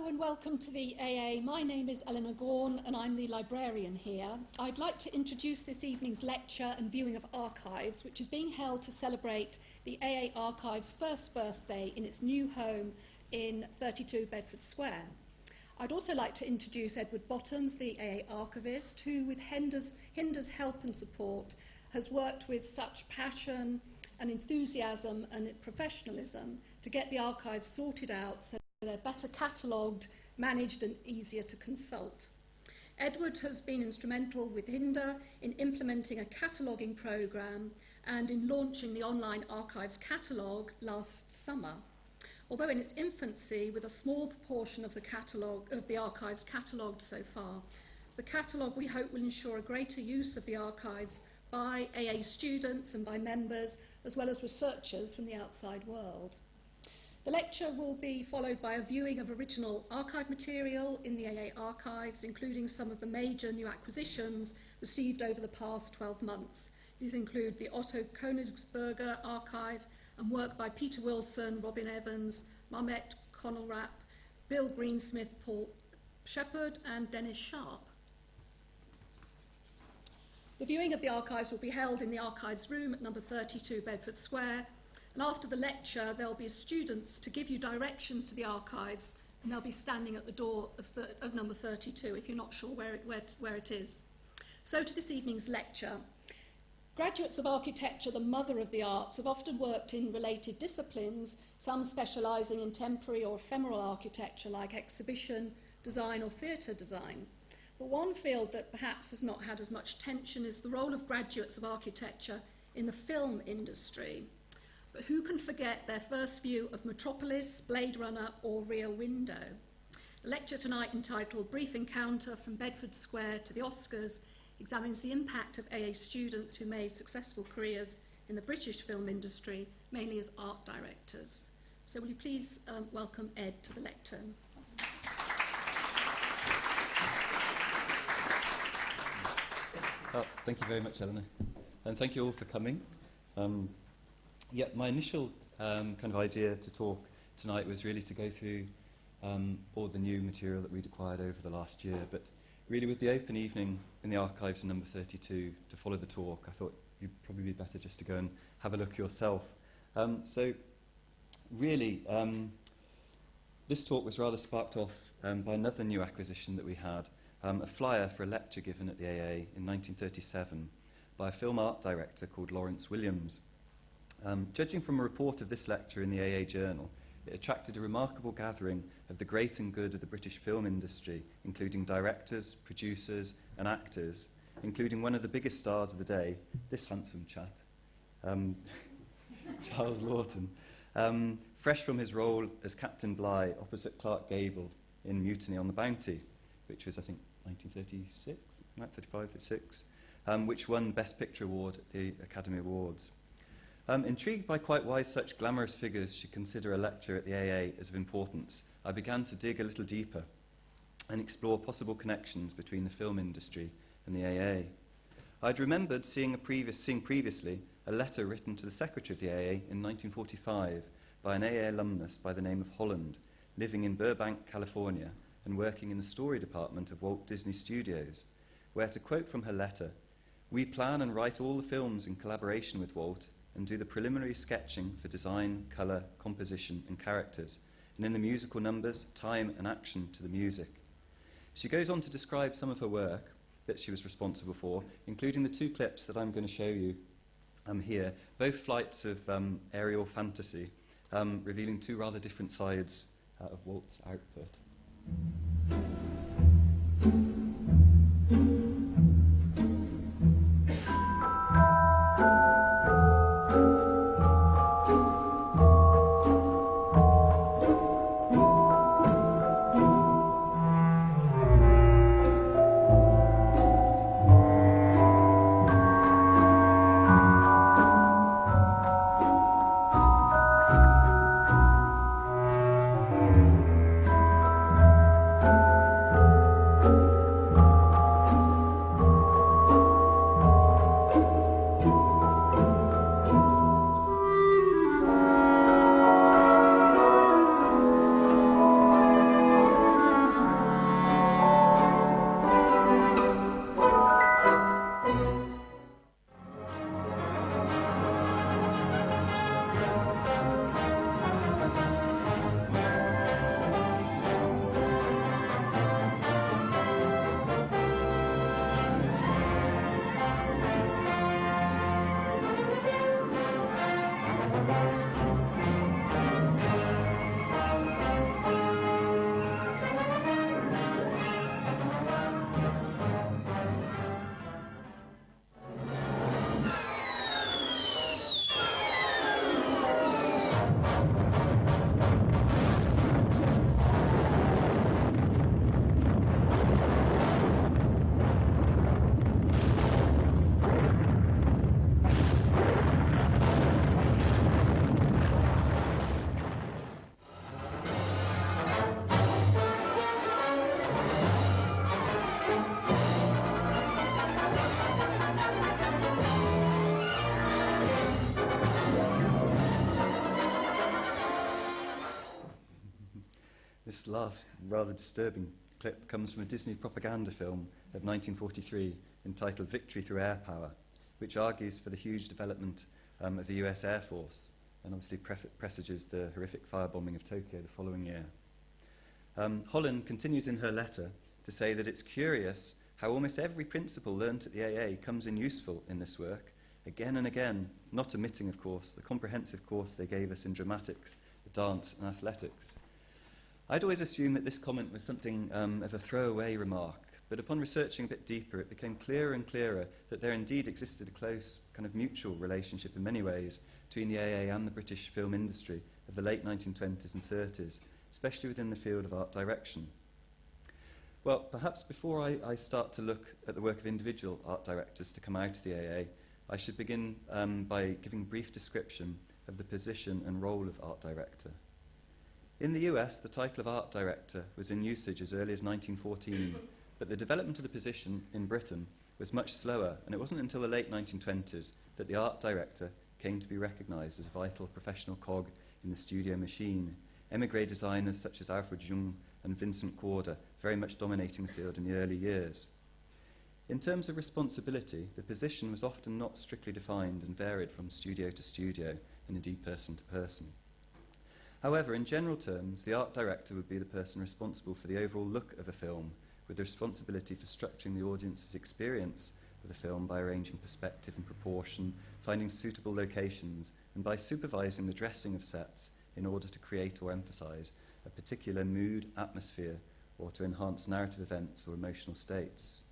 and welcome to the AA. My name is Eleanor Gorn and I'm the librarian here. I'd like to introduce this evening's lecture and viewing of archives, which is being held to celebrate the AA Archive's first birthday in its new home in 32 Bedford Square. I'd also like to introduce Edward Bottoms, the AA archivist, who with Hinder's help and support has worked with such passion and enthusiasm and professionalism to get the archives sorted out so they're better catalogued, managed and easier to consult. Edward has been instrumental with Hinder in implementing a cataloguing programme and in launching the online archives catalogue last summer. Although in its infancy, with a small proportion of the archives catalogued so far, the catalogue we hope will ensure a greater use of the archives by AA students and by members, as well as researchers from the outside world. The lecture will be followed by a viewing of original archive material in the AA archives, including some of the major new acquisitions received over the past 12 months. These include the Otto Königsberger archive and work by Peter Wilson, Robin Evans, Mehmet Konuralp, Bill Greensmith, Paul Shepheard and Dennis Sharp. The viewing of the archives will be held in the archives room at number 32 Bedford Square. And after the lecture, there'll be students to give you directions to the archives, and they'll be standing at the door of number 32 if you're not sure where it is. So to this evening's lecture. Graduates of architecture, the mother of the arts, have often worked in related disciplines, some specialising in temporary or ephemeral architecture like exhibition, design or theatre design. But one field that perhaps has not had as much attention is the role of graduates of architecture in the film industry. But who can forget their first view of Metropolis, Blade Runner or Rear Window? The lecture tonight, entitled Brief Encounter from Bedford Square to the Oscars, examines the impact of AA students who made successful careers in the British film industry, mainly as art directors. So will you please welcome Ed to the lectern. Thank you very much, Eleanor. And thank you all for coming. My initial kind of idea to talk tonight was really to go through all the new material that we'd acquired over the last year. But really, with the open evening in the archives in number 32 to follow the talk, I thought you'd probably be better just to go and have a look yourself. This talk was rather sparked off by another new acquisition that we had, a flyer for a lecture given at the AA in 1937 by a film art director called Lawrence Williams. Judging from a report of this lecture in the AA Journal, it attracted a remarkable gathering of the great and good of the British film industry, including directors, producers and actors, including one of the biggest stars of the day, this handsome chap, Charles Laughton, fresh from his role as Captain Bligh opposite Clark Gable in Mutiny on the Bounty, which was, I think, 1936, 1935-36, which won Best Picture Award at the Academy Awards. Intrigued by quite why such glamorous figures should consider a lecture at the AA as of importance, I began to dig a little deeper and explore possible connections between the film industry and the AA. I'd remembered seeing previously a letter written to the secretary of the AA in 1945 by an AA alumnus by the name of Holland, living in Burbank, California, and working in the story department of Walt Disney Studios, where, to quote from her letter, "We plan and write all the films in collaboration with Walt and do the preliminary sketching for design, colour, composition and characters, and in the musical numbers, time and action to the music." She goes on to describe some of her work that she was responsible for, including the two clips that I'm going to show you here, both flights of aerial fantasy, revealing two rather different sides of Walt's output. This last rather disturbing clip comes from a Disney propaganda film of 1943 entitled Victory Through Air Power, which argues for the huge development of the US Air Force and obviously presages the horrific firebombing of Tokyo the following year. Holland continues in her letter to say that it's curious how almost every principle learnt at the AA comes in useful in this work, again and again, not omitting, of course, the comprehensive course they gave us in dramatics, dance and athletics. I'd always assumed that this comment was something of a throwaway remark, but upon researching a bit deeper, it became clearer and clearer that there indeed existed a close kind of mutual relationship in many ways between the AA and the British film industry of the late 1920s and 30s, especially within the field of art direction. Well, perhaps before I start to look at the work of individual art directors to come out of the AA, I should begin by giving a brief description of the position and role of art director. In the US, the title of art director was in usage as early as 1914, but the development of the position in Britain was much slower, and it wasn't until the late 1920s that the art director came to be recognised as a vital professional cog in the studio machine, émigré designers such as Alfred Jung and Vincent Corder very much dominating the field in the early years. In terms of responsibility, the position was often not strictly defined and varied from studio to studio and indeed person to person. However, in general terms, the art director would be the person responsible for the overall look of a film, with the responsibility for structuring the audience's experience of the film by arranging perspective and proportion, finding suitable locations, and by supervising the dressing of sets in order to create or emphasize a particular mood, atmosphere, or to enhance narrative events or emotional states,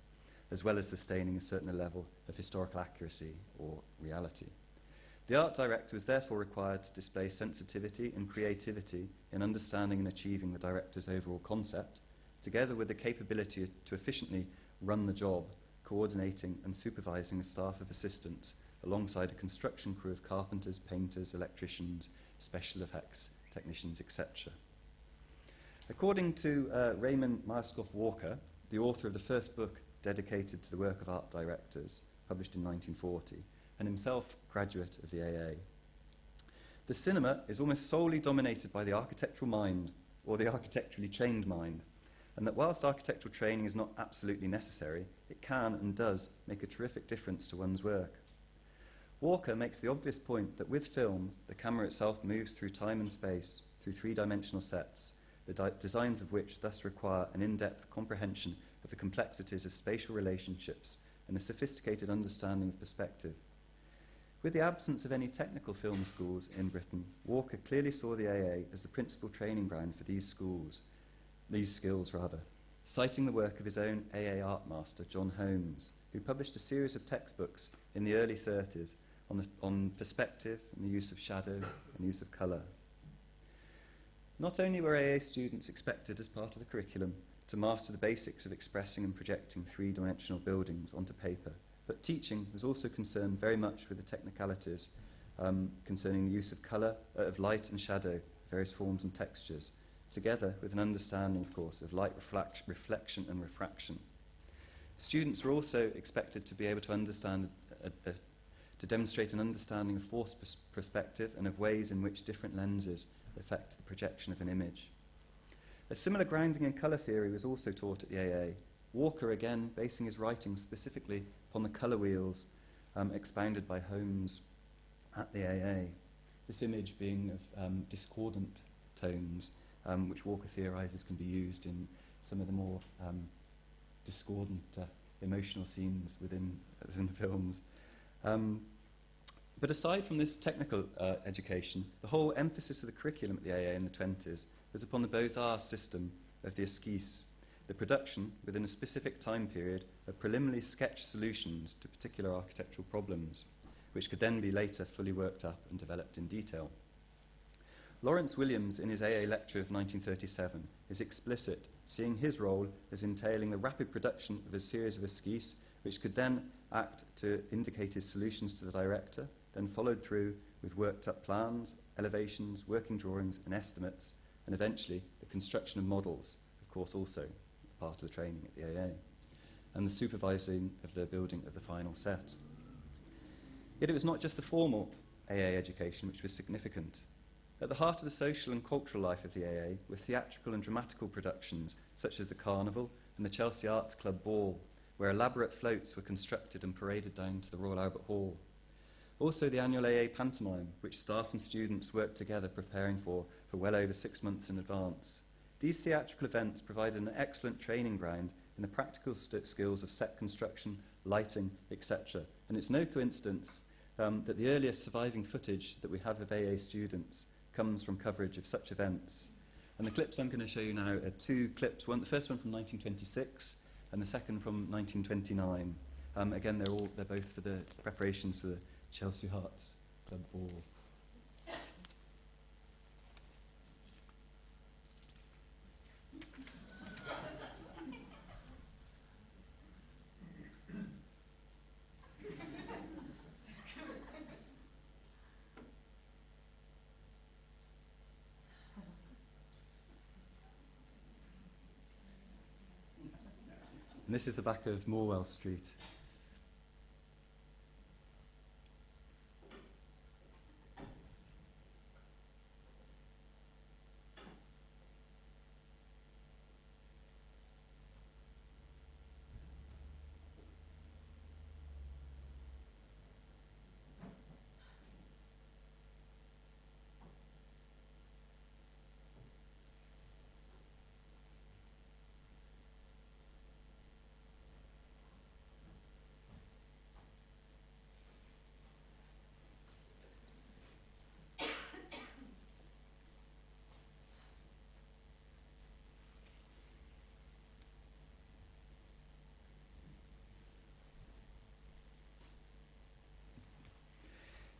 as well as sustaining a certain level of historical accuracy or reality. The art director was therefore required to display sensitivity and creativity in understanding and achieving the director's overall concept, together with the capability to efficiently run the job, coordinating and supervising a staff of assistants alongside a construction crew of carpenters, painters, electricians, special effects technicians, etc. According to Raymond Walker, the author of the first book dedicated to the work of art directors, published in 1940, and himself graduate of the AA, the cinema is almost solely dominated by the architectural mind, or the architecturally trained mind, and that whilst architectural training is not absolutely necessary, it can and does make a terrific difference to one's work. Walker makes the obvious point that with film, the camera itself moves through time and space, through three-dimensional sets, the designs of which thus require an in-depth comprehension of the complexities of spatial relationships and a sophisticated understanding of perspective. With the absence of any technical film schools in Britain, Walker clearly saw the AA as the principal training ground for these skills, citing the work of his own AA art master, John Holmes, who published a series of textbooks in the early 30s on perspective and the use of shadow and use of colour. Not only were AA students expected as part of the curriculum to master the basics of expressing and projecting three-dimensional buildings onto paper, but teaching was also concerned very much with the technicalities concerning the use of colour, of light and shadow, various forms and textures, together with an understanding, of course, of light reflection and refraction. Students were also expected to be able to understand, to demonstrate an understanding of force perspective and of ways in which different lenses affect the projection of an image. A similar grounding in colour theory was also taught at the AA, Walker again basing his writing specifically upon the colour wheels expounded by Holmes at the AA. This image being of discordant tones, which Walker theorises can be used in some of the more discordant emotional scenes within films. But aside from this technical education, the whole emphasis of the curriculum at the AA in the 20s was upon the Beaux-Arts system of the esquisse, the production, within a specific time period, of preliminary sketch solutions to particular architectural problems, which could then be later fully worked up and developed in detail. Lawrence Williams, in his AA lecture of 1937, is explicit, seeing his role as entailing the rapid production of a series of esquisses, which could then act to indicate his solutions to the director, then followed through with worked-up plans, elevations, working drawings and estimates, and eventually the construction of models, of course also part of the training at the AA, and the supervising of the building of the final set. Yet it was not just the formal AA education which was significant. At the heart of the social and cultural life of the AA were theatrical and dramatical productions such as the Carnival and the Chelsea Arts Club Ball, where elaborate floats were constructed and paraded down to the Royal Albert Hall. Also the annual AA Pantomime, which staff and students worked together preparing for well over 6 months in advance. These theatrical events provided an excellent training ground in the practical skills of set construction, lighting, etc. And it's no coincidence that the earliest surviving footage that we have of AA students comes from coverage of such events. And the clips I'm going to show you now are two clips. The first one from 1926 and the second from 1929. Again, they're both for the preparations for the Chelsea Arts Club Ball. And this is the back of Morwell Street.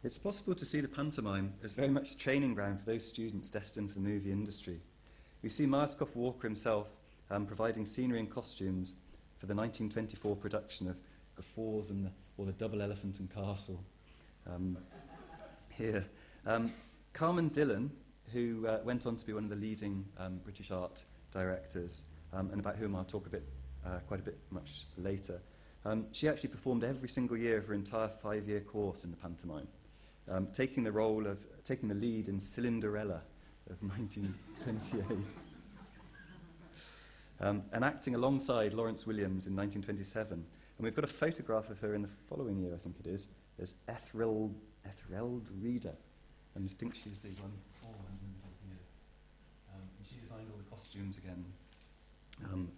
It's possible to see the pantomime as very much a training ground for those students destined for the movie industry. We see Myerscough Walker himself providing scenery and costumes for the 1924 production of Guffaws or the Double Elephant and Castle. Here. Carmen Dylan, who went on to be one of the leading British art directors, and about whom I'll talk quite a bit much later. She actually performed every single year of her entire 5-year course in the pantomime, taking the lead in Cinderella of 1928, and acting alongside Laurence Williams in 1927. And we've got a photograph of her in the following year, I think it is, as Ethelred Reader. And I think she's the one here. And she designed all the costumes again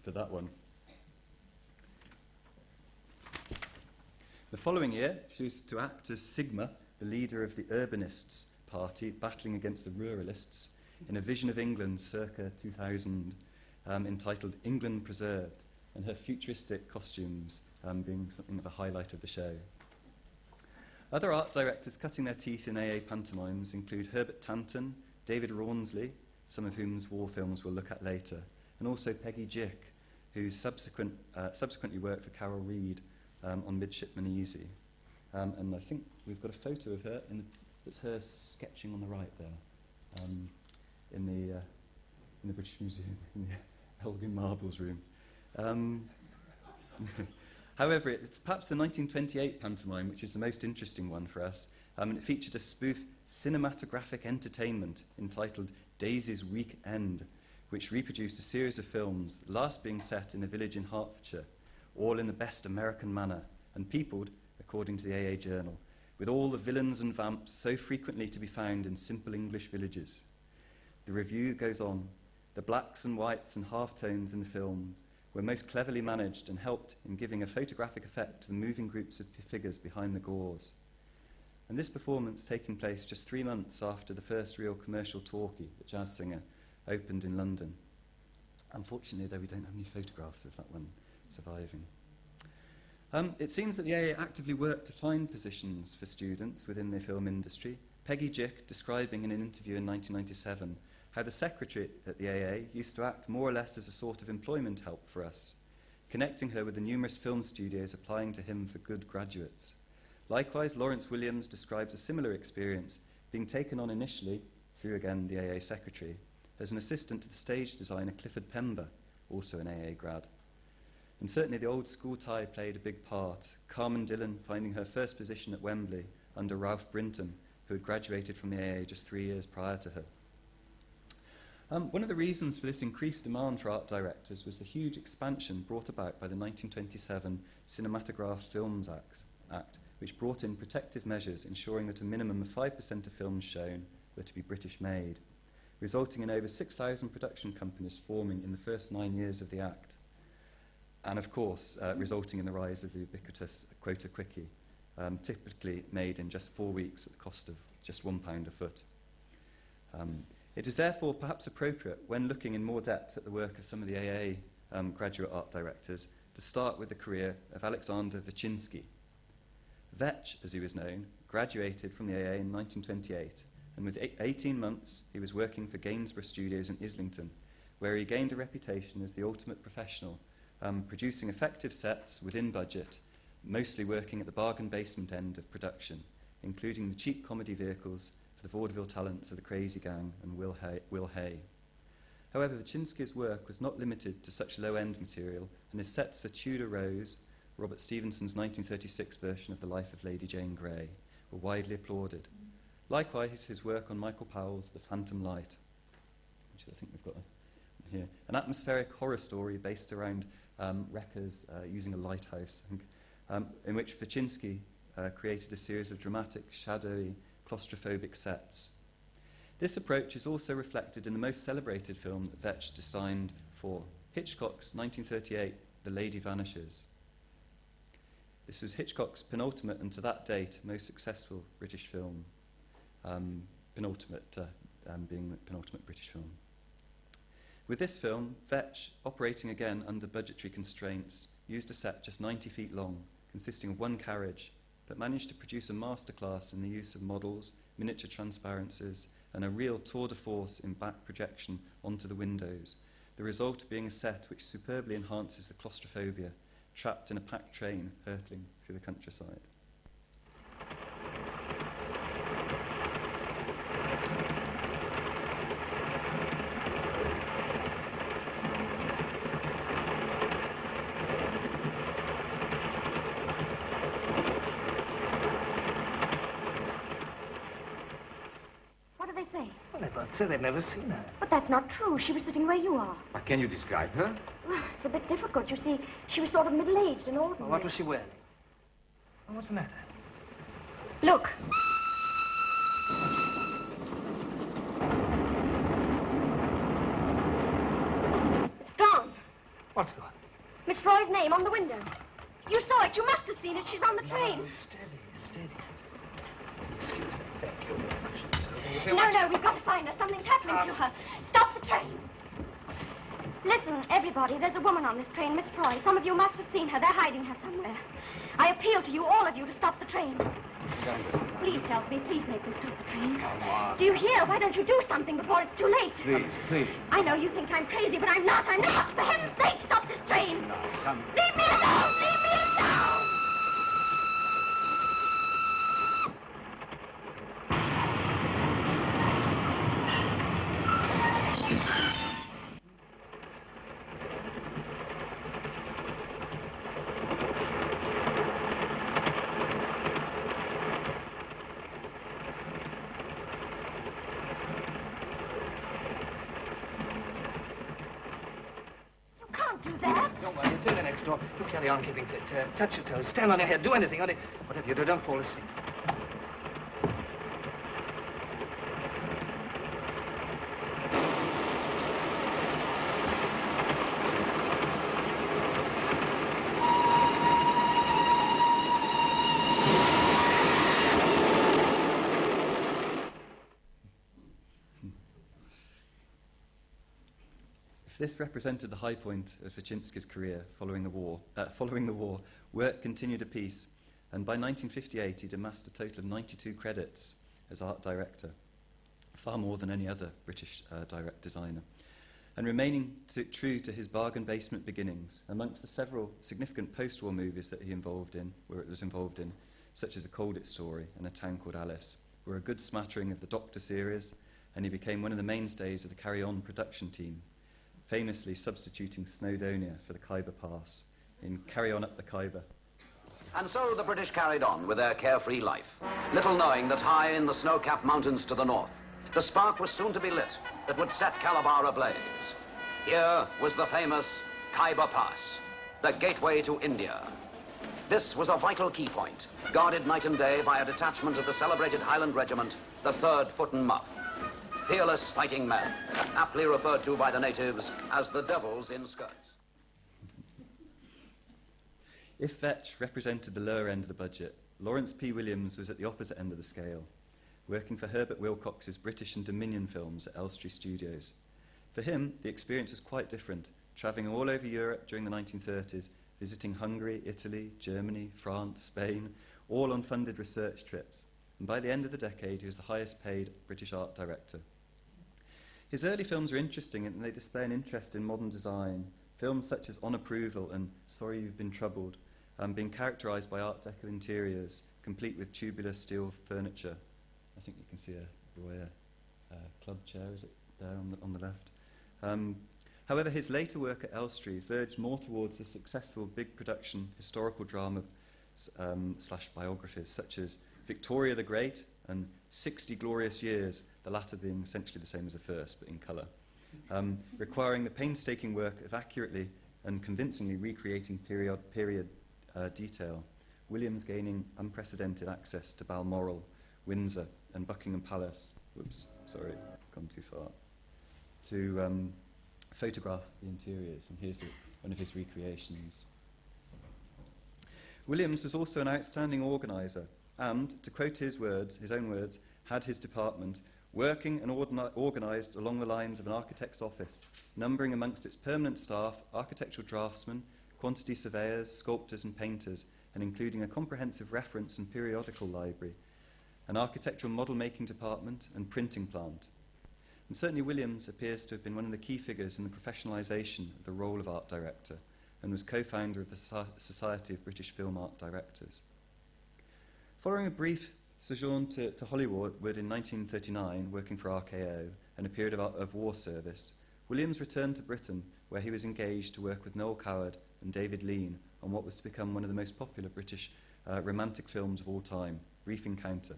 for that one. The following year, she was to act as Sigma, the leader of the Urbanists party, battling against the Ruralists, in a vision of England circa 2000, entitled England Preserved, and her futuristic costumes being something of a highlight of the show. Other art directors cutting their teeth in AA pantomimes include Herbert Tanton, David Rawnsley, some of whom's war films we'll look at later, and also Peggy Jick, who subsequently worked for Carol Reed on Midshipman Easy. And I think we've got a photo of her, that's her sketching on the right there, in the British Museum, in the Elgin Marbles room. However, it's perhaps the 1928 pantomime which is the most interesting one for us, and it featured a spoof cinematographic entertainment entitled Daisy's Week End, which reproduced a series of films, last being set in a village in Hertfordshire, all in the best American manner, and peopled, according to the AA Journal, with all the villains and vamps so frequently to be found in simple English villages. The review goes on. The blacks and whites and half-tones in the film were most cleverly managed and helped in giving a photographic effect to the moving groups of figures behind the gauze. And this performance taking place just 3 months after the first real commercial talkie, The Jazz Singer, opened in London. Unfortunately, though, we don't have any photographs of that one surviving. It seems that the AA actively worked to find positions for students within the film industry. Peggy Jick describing in an interview in 1997 how the secretary at the AA used to act more or less as a sort of employment help for us, connecting her with the numerous film studios applying to him for good graduates. Likewise, Laurence Williams describes a similar experience, being taken on initially, through again the AA secretary, as an assistant to the stage designer Clifford Pember, also an AA grad. And certainly the old school tie played a big part, Carmen Dylan finding her first position at Wembley under Ralph Brinton, who had graduated from the AA just 3 years prior to her. One of the reasons for this increased demand for art directors was the huge expansion brought about by the 1927 Cinematograph Films Act, which brought in protective measures ensuring that a minimum of 5% of films shown were to be British-made, resulting in over 6,000 production companies forming in the first 9 years of the Act, and of course resulting in the rise of the ubiquitous quota quickie, typically made in just 4 weeks at the cost of just £1 a foot. It is therefore perhaps appropriate, when looking in more depth at the work of some of the AA graduate art directors, to start with the career of Alexander Wyszynski. Vetch, as he was known, graduated from the AA in 1928, and with 18 months he was working for Gainsborough Studios in Islington, where he gained a reputation as the ultimate professional, producing effective sets within budget, mostly working at the bargain basement end of production, including the cheap comedy vehicles for the vaudeville talents of the Crazy Gang and Will Hay. However, Wyszynski's work was not limited to such low-end material, and his sets for Tudor Rose, Robert Stevenson's 1936 version of The Life of Lady Jane Grey, were widely applauded. Likewise, his work on Michael Powell's The Phantom Light, which I think we've got here, an atmospheric horror story based around wreckers using a lighthouse, in which Wyszynski created a series of dramatic, shadowy, claustrophobic sets. This approach is also reflected in the most celebrated film that Vetch designed for Hitchcock's 1938 The Lady Vanishes. This was Hitchcock's penultimate and to that date most successful British film, penultimate being the penultimate British film. With this film, Vetch, operating again under budgetary constraints, used a set just 90 feet long, consisting of one carriage, but managed to produce a masterclass in the use of models, miniature transparencies, and a real tour de force in back projection onto the windows, the result being a set which superbly enhances the claustrophobia, trapped in a packed train hurtling through the countryside. So they've never seen her. But that's not true. She was sitting where you are. But can you describe her? Well, it's a bit difficult. You see, she was sort of middle-aged and ordinary. Well, what was she wearing? Well, what's the matter? Look. It's gone. What's gone? Miss Froy's name on the window. You saw it. You must have seen it. She's on the train. No, steady. Excuse me. Thank you very much. No, we've got to find her. Something's happening to her. Stop the train. Listen, everybody, there's a woman on this train, Miss Froy. Some of you must have seen her. They're hiding her somewhere. I appeal to you, all of you, to stop the train. Please help me. Please make them stop the train. Come on. Do you hear? Why don't you do something before it's too late? Please. I know you think I'm crazy, but I'm not. For heaven's sake, stop this train. No, come. Leave me alone. Leave me alone. Don't worry, it's in the next door. You carry on keeping fit. Touch your toes, stand on your head, do anything. Whatever you do, don't fall asleep. This represented the high point of Wyszynski's career following the war, work continued apace, and by 1958 he'd amassed a total of 92 credits as art director, far more than any other British direct designer. And remaining true to his bargain basement beginnings, amongst the several significant post-war movies that he was involved in, such as The Colditz Story and A Town Called Alice, were a good smattering of the Doctor series, and he became one of the mainstays of the Carry On production team, famously substituting Snowdonia for the Khyber Pass in Carry On Up the Khyber. And so the British carried on with their carefree life, little knowing that high in the snow-capped mountains to the north, the spark was soon to be lit that would set Calabar ablaze. Here was the famous Khyber Pass, the gateway to India. This was a vital key point, guarded night and day by a detachment of the celebrated Highland Regiment, the 3rd Foot and Muff. Fearless fighting men, aptly referred to by the natives as the devils in skirts. If Vetch represented the lower end of the budget, Lawrence P. Williams was at the opposite end of the scale, working for Herbert Wilcox's British and Dominion films at Elstree Studios. For him, the experience was quite different, travelling all over Europe during the 1930s, visiting Hungary, Italy, Germany, France, Spain, all on funded research trips. And by the end of the decade, he was the highest paid British art director. His early films are interesting and they display an interest in modern design. Films such as On Approval and Sorry You've Been Troubled, being characterised by Art Deco interiors, complete with tubular steel furniture. I think you can see a Royer club chair, is it, there on the left. However, his later work at Elstree verged more towards the successful big production historical drama slash biographies such as Victoria the Great and 60 Glorious Years, the latter being essentially the same as the first, but in colour, requiring the painstaking work of accurately and convincingly recreating period detail, Williams gaining unprecedented access to Balmoral, Windsor and Buckingham Palace, gone too far, to photograph the interiors, and here's one of his recreations. Williams was also an outstanding organiser and, to quote his own words, had his department working and organised along the lines of an architect's office, numbering amongst its permanent staff architectural draftsmen, quantity surveyors, sculptors and painters, and including a comprehensive reference and periodical library, an architectural model-making department and printing plant. And certainly Williams appears to have been one of the key figures in the professionalisation of the role of art director and was co-founder of the Society of British Film Art Directors. Following a brief sojourn to Hollywood in 1939, working for RKO and a period of war service, Williams returned to Britain, where he was engaged to work with Noel Coward and David Lean on what was to become one of the most popular British romantic films of all time, Brief Encounter.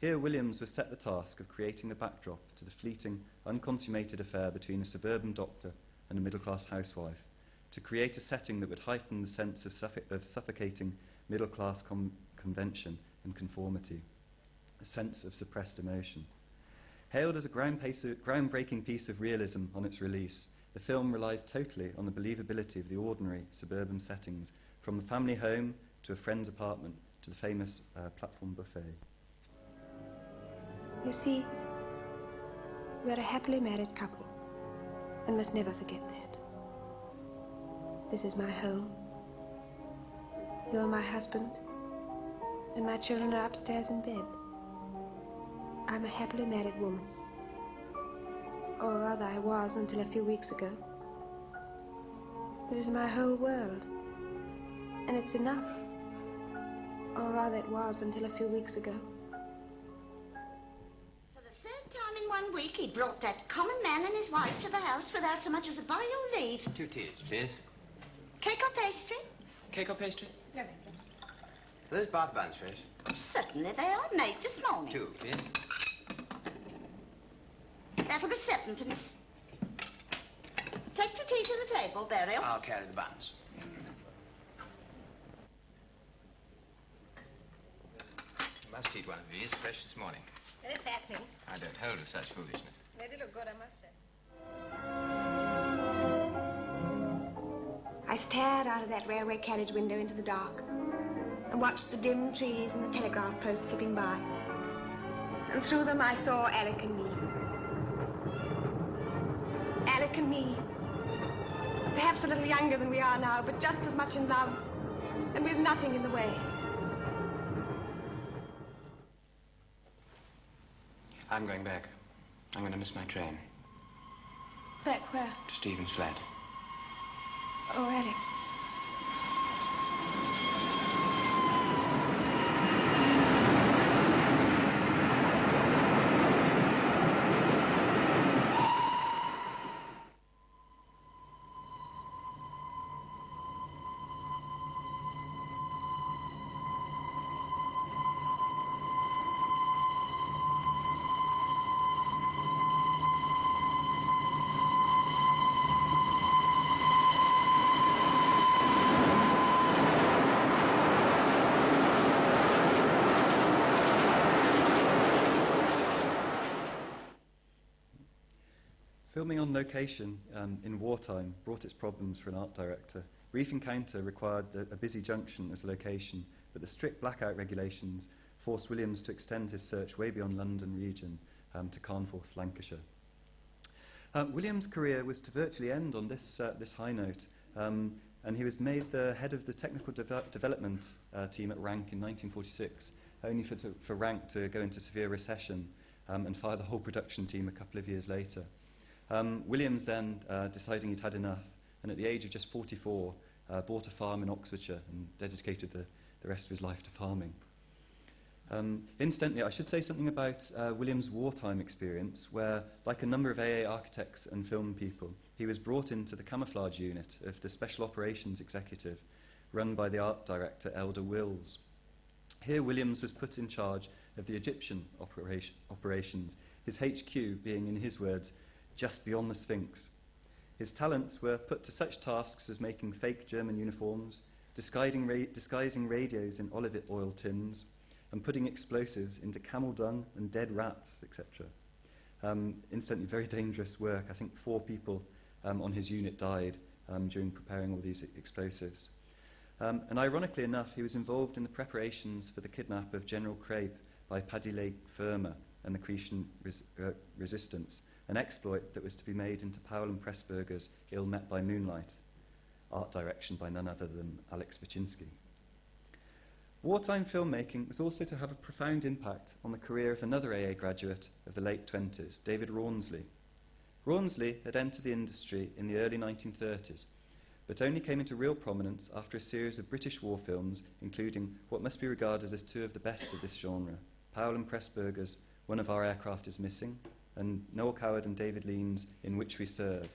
Here, Williams was set the task of creating a backdrop to the fleeting, unconsummated affair between a suburban doctor and a middle-class housewife, to create a setting that would heighten the sense of suffocating middle-class convention and conformity, a sense of suppressed emotion. Hailed as a groundbreaking piece of realism on its release, the film relies totally on the believability of the ordinary suburban settings, from the family home to a friend's apartment to the famous platform buffet. You see, we are a happily married couple and must never forget that. This is my home. You are my husband, and my children are upstairs in bed. I'm a happily married woman. Or rather, I was until a few weeks ago. This is my whole world, and it's enough. Or rather, it was until a few weeks ago. For the third time in 1 week, he brought that common man and his wife to the house without so much as a by your leave. 2 teas, please. Cake or pastry? Cake or pastry? No. Are those bath buns, Fish? Certainly they are made this morning. 2, please. That'll be 7pence. Take the tea to the table, Beryl. I'll carry the buns. You must eat one of these, fresh this morning. Very fattening. I don't hold with such foolishness. They do look good, I must say. I stared out of that railway carriage window into the dark and watched the dim trees and the telegraph posts slipping by. And through them I saw Alec and me. Alec and me. Perhaps a little younger than we are now, but just as much in love and with nothing in the way. I'm going back. I'm going to miss my train. Back where? To Stephen's flat. Oh, Alec. Filming on location in wartime brought its problems for an art director. Brief Encounter required a busy junction as a location, but the strict blackout regulations forced Williams to extend his search way beyond London region to Carnforth, Lancashire. Williams' career was to virtually end on this high note, and he was made the head of the technical development team at Rank in 1946, only for Rank to go into severe recession and fire the whole production team a couple of years later. Williams then, deciding he'd had enough, and at the age of just 44, bought a farm in Oxfordshire and dedicated the rest of his life to farming. Incidentally, I should say something about Williams' wartime experience, where, like a number of AA architects and film people, he was brought into the camouflage unit of the Special Operations Executive, run by the art director Elder Wills. Here, Williams was put in charge of the Egyptian operations, his HQ being, in his words, just beyond the Sphinx. His talents were put to such tasks as making fake German uniforms, disguising radios in olive oil tins, and putting explosives into camel dung and dead rats, etc. Incidentally, very dangerous work. I think 4 people on his unit died during preparing all these explosives. And ironically enough, he was involved in the preparations for the kidnap of General Crape by Paddy Lake Firma and the Cretan resistance, an exploit that was to be made into Powell and Pressburger's Ill Met by Moonlight, art direction by none other than Alex Wyszynski. Wartime filmmaking was also to have a profound impact on the career of another AA graduate of the late 20s, David Rawnsley. Rawnsley had entered the industry in the early 1930s, but only came into real prominence after a series of British war films, including what must be regarded as 2 of the best of this genre, Powell and Pressburger's One of Our Aircraft is Missing, and Noel Coward and David Lean's In Which We Serve.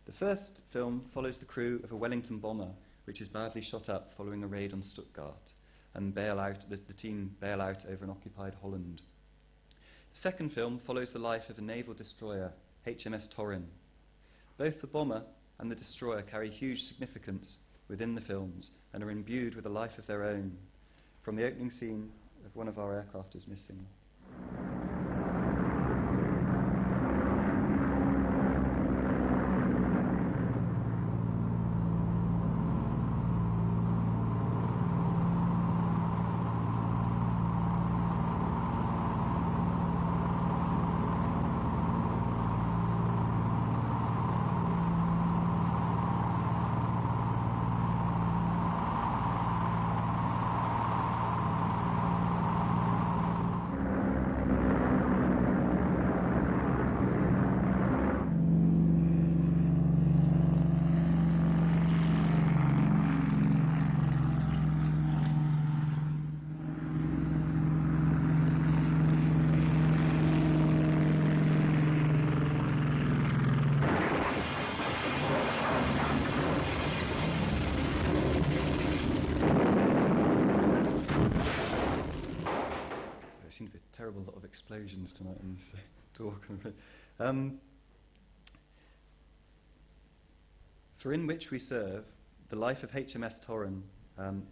The first film follows the crew of a Wellington bomber, which is badly shot up following a raid on Stuttgart, and the team bail out over an occupied Holland. The second film follows the life of a naval destroyer, HMS Torrin. Both the bomber and the destroyer carry huge significance within the films and are imbued with a life of their own, from the opening scene of One of Our Aircraft is Missing. Terrible lot of explosions tonight in this talk. For In Which We Serve, the life of HMS Torrin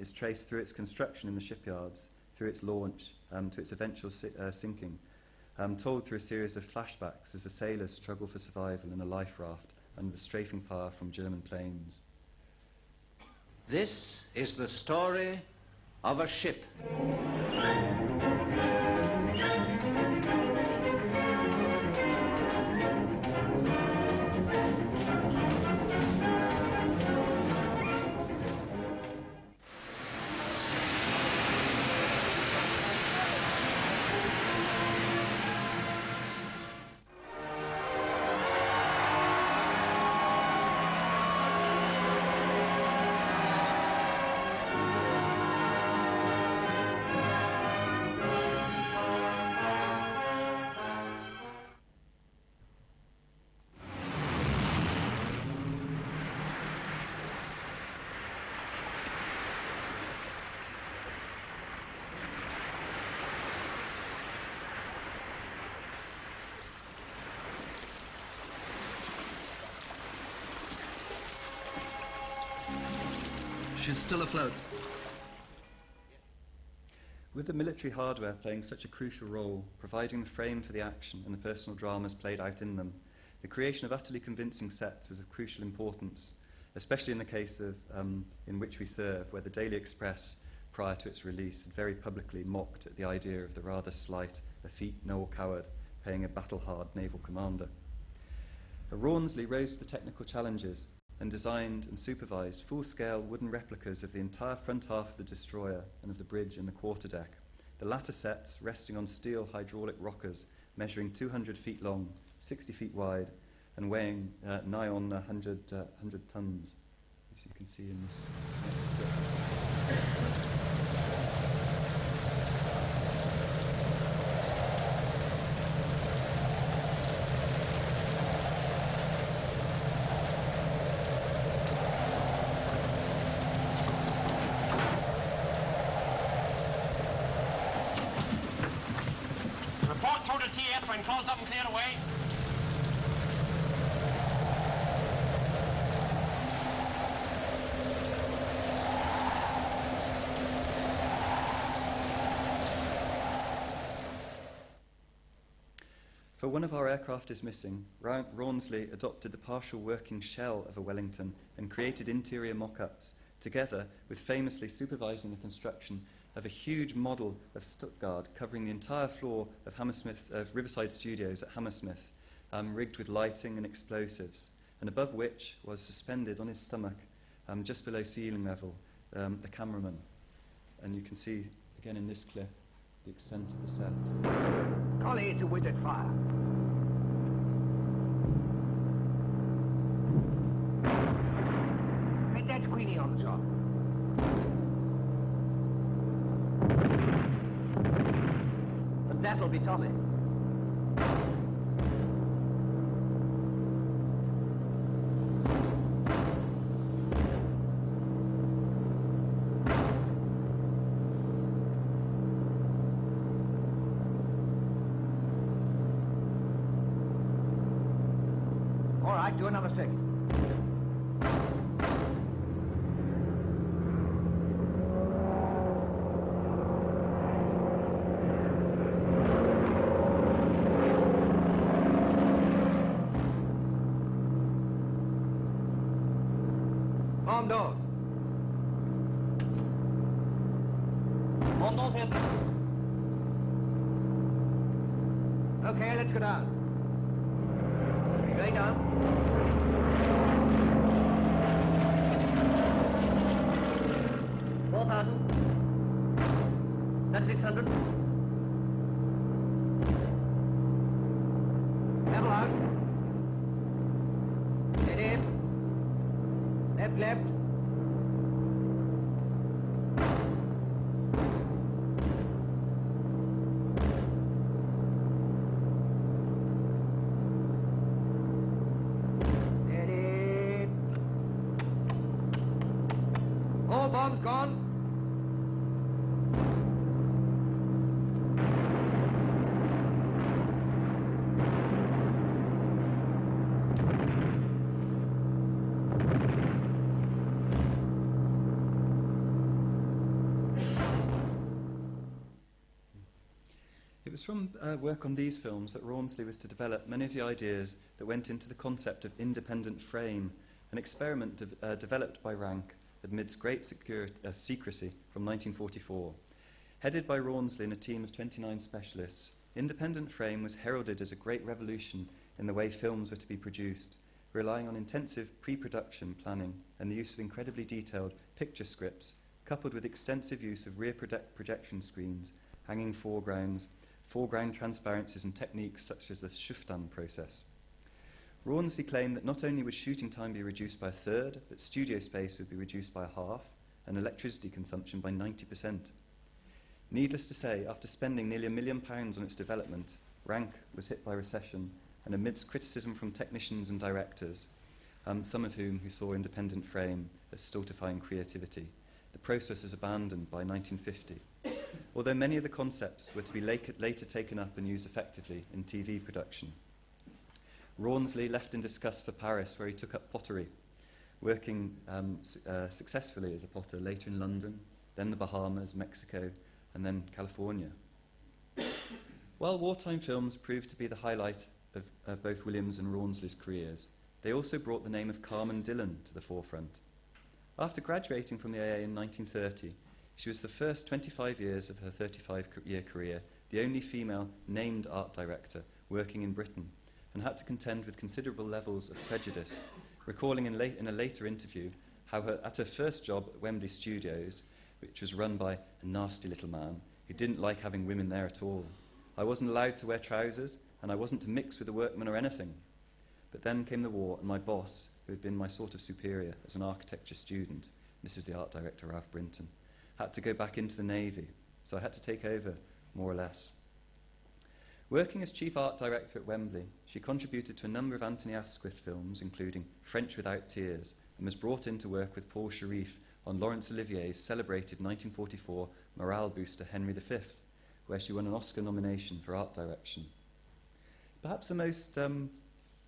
is traced through its construction in the shipyards, through its launch, to its eventual sinking, told through a series of flashbacks as the sailors struggle for survival in a life raft under the strafing fire from German planes. This is the story of a ship. She's still afloat. With the military hardware playing such a crucial role, providing the frame for the action and the personal dramas played out in them, the creation of utterly convincing sets was of crucial importance, especially in the case of In Which We Serve, where the Daily Express, prior to its release, had very publicly mocked at the idea of the rather slight, effete Noel Coward playing a battle-hard naval commander. Rawnsley rose to the technical challenges and designed and supervised full-scale wooden replicas of the entire front half of the destroyer and of the bridge and the quarterdeck, the latter sets resting on steel hydraulic rockers measuring 200 feet long, 60 feet wide, and weighing nigh on 100 tons, as you can see in this next clip. Report through to TS when closed up and cleared away. For One of Our Aircraft Is Missing, Rawnsley adopted the partial working shell of a Wellington and created interior mock-ups, together with famously supervising the construction of a huge model of Stuttgart covering the entire floor of Riverside Studios at Hammersmith, rigged with lighting and explosives, and above which was suspended on his stomach, just below ceiling level, the cameraman. And you can see, again in this clip, the extent of the set. Collie, it's a wizard fire. Hey, that's Queenie on the job. And that'll be Tommy. All right, do another stick. Arm doors. Arm doors here. Okay, let's go down. Going down. 4,000. That's 600. Level out. Get in. Left, left. Steady. All bombs gone. It was from work on these films that Rawnsley was to develop many of the ideas that went into the concept of independent frame, an experiment developed by Rank amidst great secrecy from 1944. Headed by Rawnsley and a team of 29 specialists, independent frame was heralded as a great revolution in the way films were to be produced, relying on intensive pre-production planning and the use of incredibly detailed picture scripts, coupled with extensive use of rear projection screens, hanging foreground transparencies and techniques such as the Schuftan process. Rawnsley claimed that not only would shooting time be reduced by a third, but studio space would be reduced by a half, and electricity consumption by 90%. Needless to say, after spending nearly £1 million on its development, Rank was hit by recession, and amidst criticism from technicians and directors, some of whom who saw independent frame as stultifying creativity, the process was abandoned by 1950. Although many of the concepts were to be later taken up and used effectively in TV production. Rawnsley left in disgust for Paris, where he took up pottery, working successfully as a potter later in London, then the Bahamas, Mexico, and then California. While wartime films proved to be the highlight of both Williams and Rawnsley's careers, they also brought the name of Carmen Dylan to the forefront. After graduating from the AA in 1930, she was the first 25 years of her 35-year career the only female named art director working in Britain, and had to contend with considerable levels of prejudice, recalling in a later interview how at her first job at Wembley Studios, which was run by a nasty little man who didn't like having women there at all, I wasn't allowed to wear trousers, and I wasn't to mix with the workmen or anything. But then came the war, and my boss, who had been my sort of superior as an architecture student, this is the art director, Ralph Brinton, had to go back into the Navy, so I had to take over, more or less. Working as chief art director at Wembley, she contributed to a number of Anthony Asquith films, including French Without Tears, and was brought in to work with Paul Sharif on Laurence Olivier's celebrated 1944 morale booster Henry V, where she won an Oscar nomination for art direction. Perhaps the most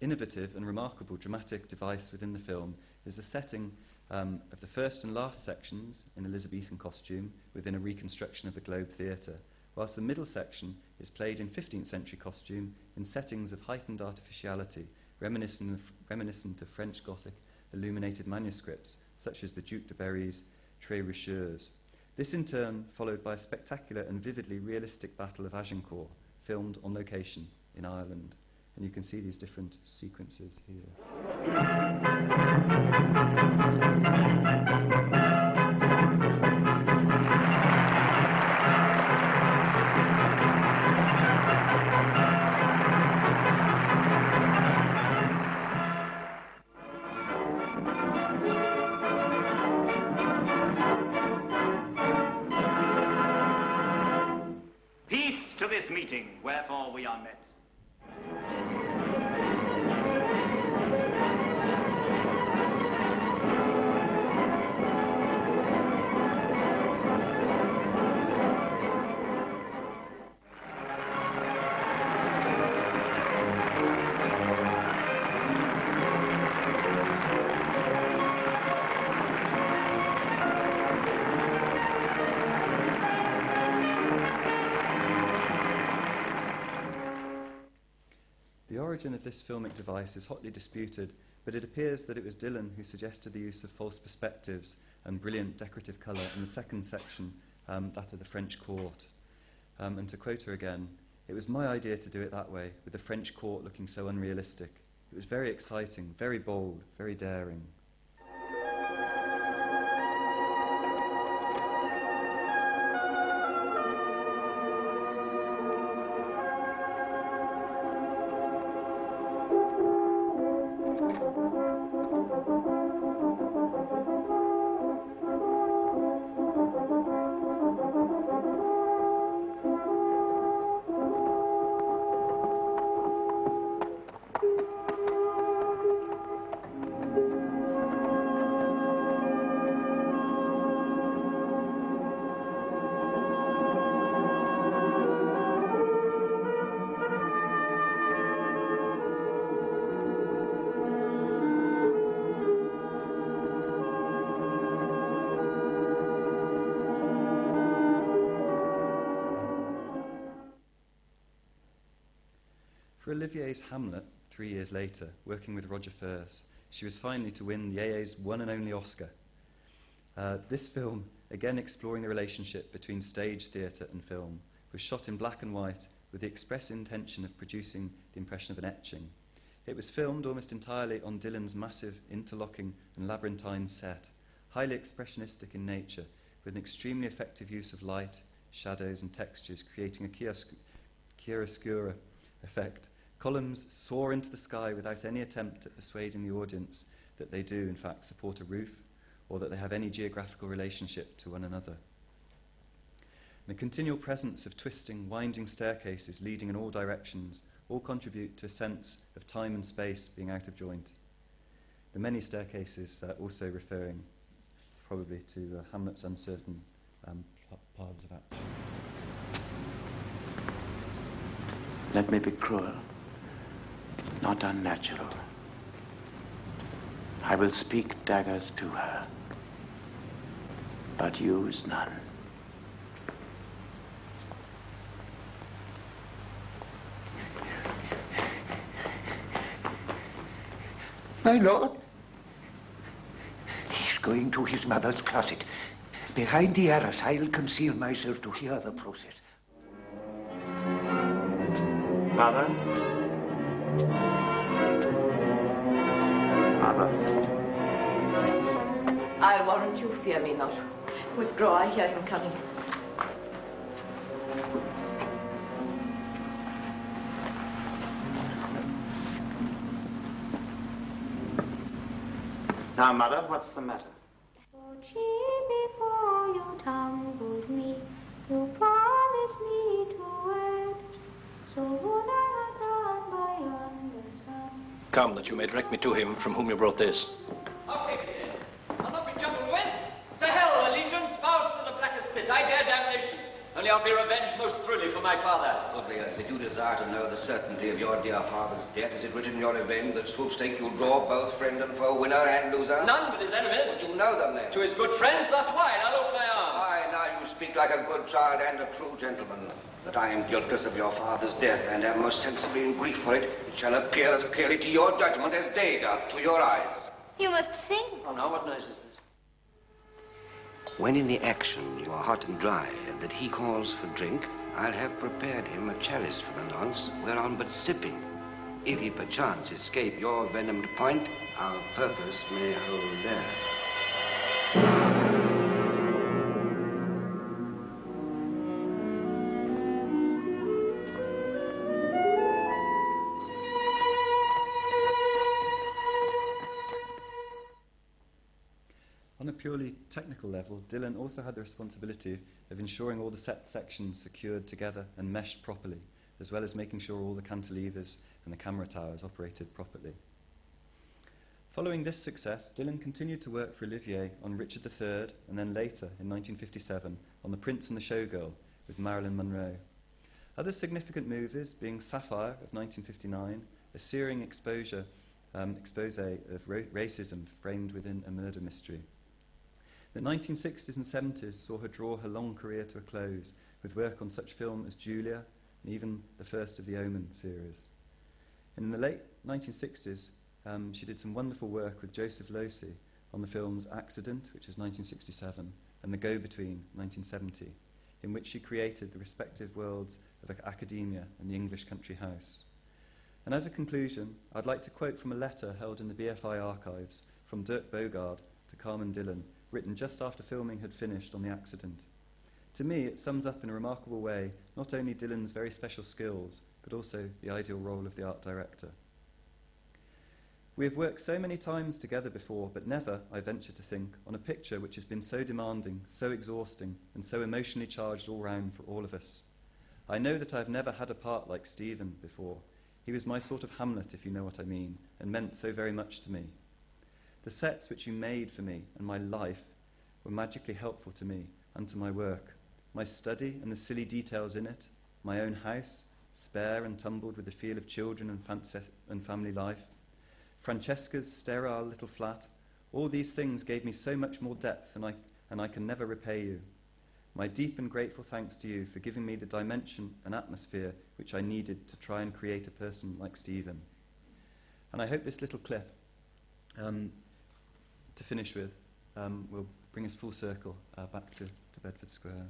innovative and remarkable dramatic device within the film is the setting of the first and last sections in Elizabethan costume within a reconstruction of the Globe Theatre, whilst the middle section is played in 15th century costume in settings of heightened artificiality, reminiscent of French Gothic illuminated manuscripts, such as the Duc de Berry's Tres Richeurs. This in turn followed by a spectacular and vividly realistic Battle of Agincourt, filmed on location in Ireland. And you can see these different sequences here. Peace to this meeting, wherefore we are met. The origin of this filmic device is hotly disputed, but it appears that it was Dylan who suggested the use of false perspectives and brilliant decorative colour in the second section, that of the French court. And to quote her again, "It was my idea to do it that way, with the French court looking so unrealistic. It was very exciting, very bold, very daring." For Olivier's Hamlet, 3 years later, working with Roger Furse, she was finally to win the AA's one and only Oscar. This film, again exploring the relationship between stage, theatre and film, was shot in black and white with the express intention of producing the impression of an etching. It was filmed almost entirely on Dylan's massive, interlocking and labyrinthine set, highly expressionistic in nature, with an extremely effective use of light, shadows and textures, creating a chiaroscuro effect. Columns soar into the sky without any attempt at persuading the audience that they do, in fact, support a roof or that they have any geographical relationship to one another. The continual presence of twisting, winding staircases leading in all directions all contribute to a sense of time and space being out of joint. The many staircases also referring probably to Hamlet's uncertain paths of action. Let me be cruel, not unnatural. I will speak daggers to her, but use none. My lord. He's going to his mother's closet. Behind the arras, I'll conceal myself to hear the process. Mother? Mother? I warrant you, fear me not. Withdraw, I hear him coming. Now, Mother, what's the matter? Before you tumbled me, you promised me to wed. So would I have done by under sun. Come, that you may direct me to him from whom you brought this. I'll take it. I'll not be jumping with. To hell, allegiance, vows to the blackest pit. I dare damnation. Only I'll be revenged most thrilling for my father. Olivier, did you desire to know the certainty of your dear father's death? Is it written in your revenge that swoopstake you'll draw both friend and foe, winner and loser? None but his enemies. Would you know them then? To his good friends, thus wide, I'll open my arms. Aye, now you speak like a good child and a true gentleman. That I am guiltless of your father's death and am most sensibly in grief for it, it shall appear as clearly to your judgment as day doth to your eyes. You must sing. Oh, now, what noise is this? When in the action you are hot and dry, and that he calls for drink, I'll have prepared him a chalice for the nonce, whereon but sipping, if he perchance escape your venomed point, our purpose may hold there. On a purely technical level, Dylan also had the responsibility of ensuring all the set sections secured together and meshed properly, as well as making sure all the cantilevers and the camera towers operated properly. Following this success, Dylan continued to work for Olivier on Richard III, and then later, in 1957, on The Prince and the Showgirl with Marilyn Monroe. Other significant movies being Sapphire of 1959, a searing expose of racism framed within a murder mystery. The 1960s and 70s saw her draw her long career to a close with work on such film as Julia and even the first of the Omen series. And in the late 1960s, she did some wonderful work with Joseph Losey on the films Accident, which is 1967, and The Go-Between, 1970, in which she created the respective worlds of academia and the English country house. And as a conclusion, I'd like to quote from a letter held in the BFI archives from Dirk Bogarde to Carmen Dylan, written just after filming had finished on The Accident. To me, it sums up in a remarkable way not only Dylan's very special skills, but also the ideal role of the art director. We have worked so many times together before, but never, I venture to think, on a picture which has been so demanding, so exhausting, and so emotionally charged all round for all of us. I know that I have never had a part like Stephen before. He was my sort of Hamlet, if you know what I mean, and meant so very much to me. The sets which you made for me and my life were magically helpful to me and to my work. My study and the silly details in it, my own house, spare and tumbled with the feel of children and family life, Francesca's sterile little flat, all these things gave me so much more depth and I can never repay you. My deep and grateful thanks to you for giving me the dimension and atmosphere which I needed to try and create a person like Stephen. And I hope this little clip, to finish with, will bring us full circle back to Bedford Square.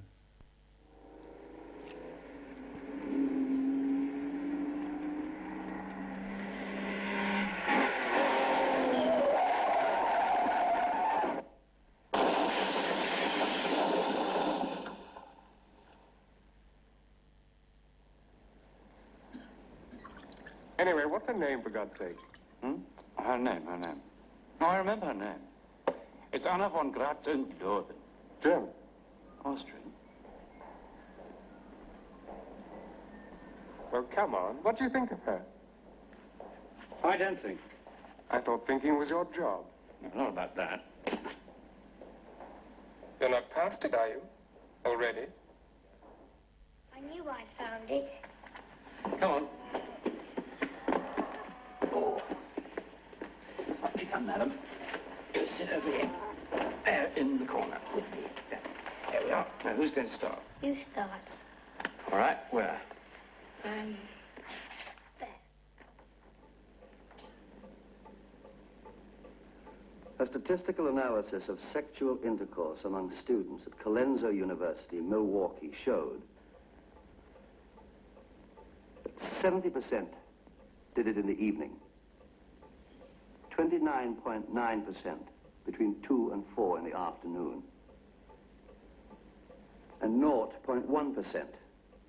Anyway, what's her name, for God's sake? Her name. No, I remember her name. It's Anna von Graz and Dorden. German? Austrian. Well, come on. What do you think of her? I don't think. I thought thinking was your job. No, not about that. You're not past it, are you? Already? I knew I found it. Come on. Oh. Up you come, madam. Go sit over here. There, in the corner with me. There we are. Now, who's going to start? You start. All right, where? There. A statistical analysis of sexual intercourse among students at Colenso University, Milwaukee, showed that 70% did it in the evening, 29.9% between 2 and 4 in the afternoon, and 0.1%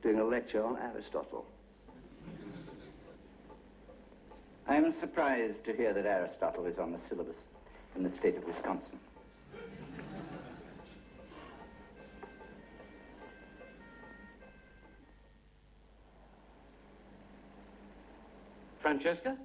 during a lecture on Aristotle. I am surprised to hear that Aristotle is on the syllabus in the state of Wisconsin. Francesca?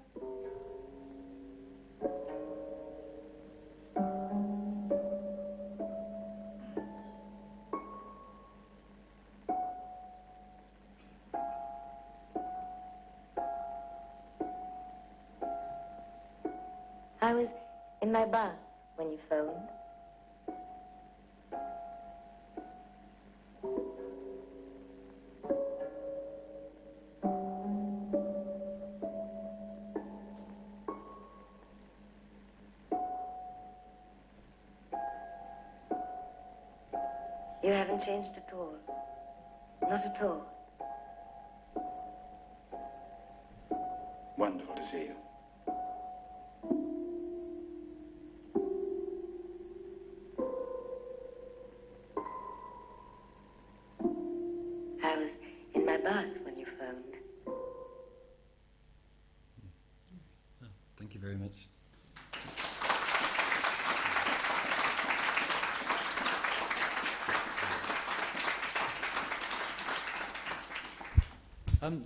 I was in my bath when you phoned. You haven't changed at all. Not at all. Wonderful to see you. I was in my bath when you phoned. Oh, thank you very much.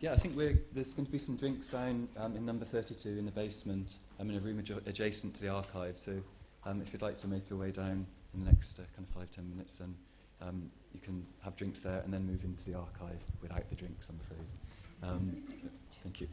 Yeah, I think there's going to be some drinks down in number 32 in the basement, in a room adjacent to the archive. So if you'd like to make your way down in the next kind of 5-10 minutes, then you can have drinks there and then move into the archive without the drinks, I'm afraid. Thank you.